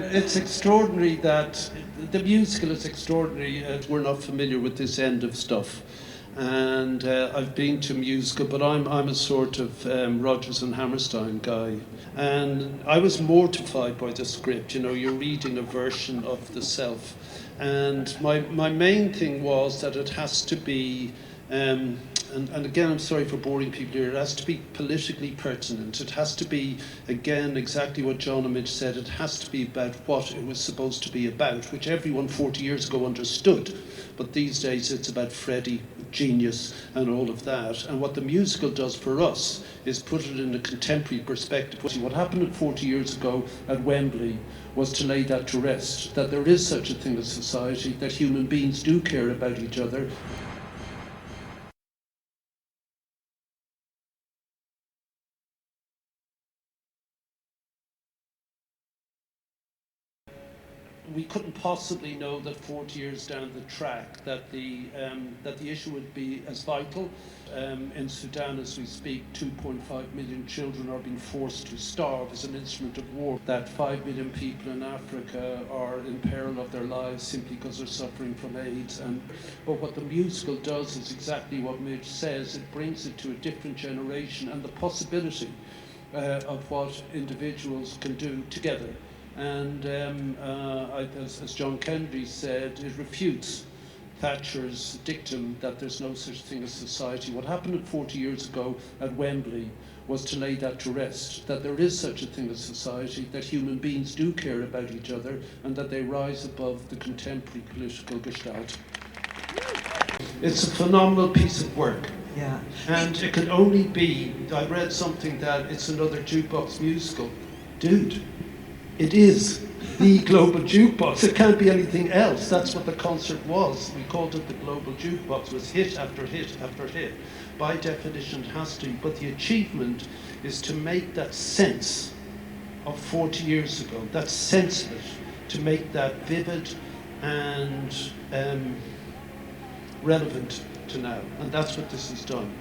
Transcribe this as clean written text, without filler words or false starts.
It's extraordinary that the musical is extraordinary. We're not familiar with this end of stuff, and I've been to musical, but I'm a sort of Rodgers and Hammerstein guy, and I was mortified by the script. You know, you're reading a version of the self, and my main thing was that it has to be. And again, I'm sorry for boring people here, it has to be politically pertinent. It has to be, again, exactly what John and Mitch said, it has to be about what it was supposed to be about, which everyone 40 years ago understood. But these days it's about Freddie, genius, and all of that. And what the musical does for us is put it in a contemporary perspective. What happened 40 years ago at Wembley was to lay that to rest, that there is such a thing as society, that human beings do care about each other. We couldn't possibly know that 40 years down the track that the issue would be as vital. In Sudan, as we speak, 2.5 million children are being forced to starve as an instrument of war. That 5 million people in Africa are in peril of their lives simply because they're suffering from AIDS. But what the musical does is exactly what Mitch says. It brings it to a different generation and the possibility of what individuals can do together. And as John Kennedy said, it refutes Thatcher's dictum that there's no such thing as society. What happened 40 years ago at Wembley was to lay that to rest, that there is such a thing as society, that human beings do care about each other, and that they rise above the contemporary political gestalt. It's a phenomenal piece of work. Yeah. And it can only be, I read something that it's another jukebox musical. Dude. It is the global jukebox. It can't be anything else. That's what the concert was. We called it the global jukebox. It was hit after hit after hit. By definition, it has to. But the achievement is to make that sense of 40 years ago, that sense of it, to make that vivid and relevant to now. And that's what this has done.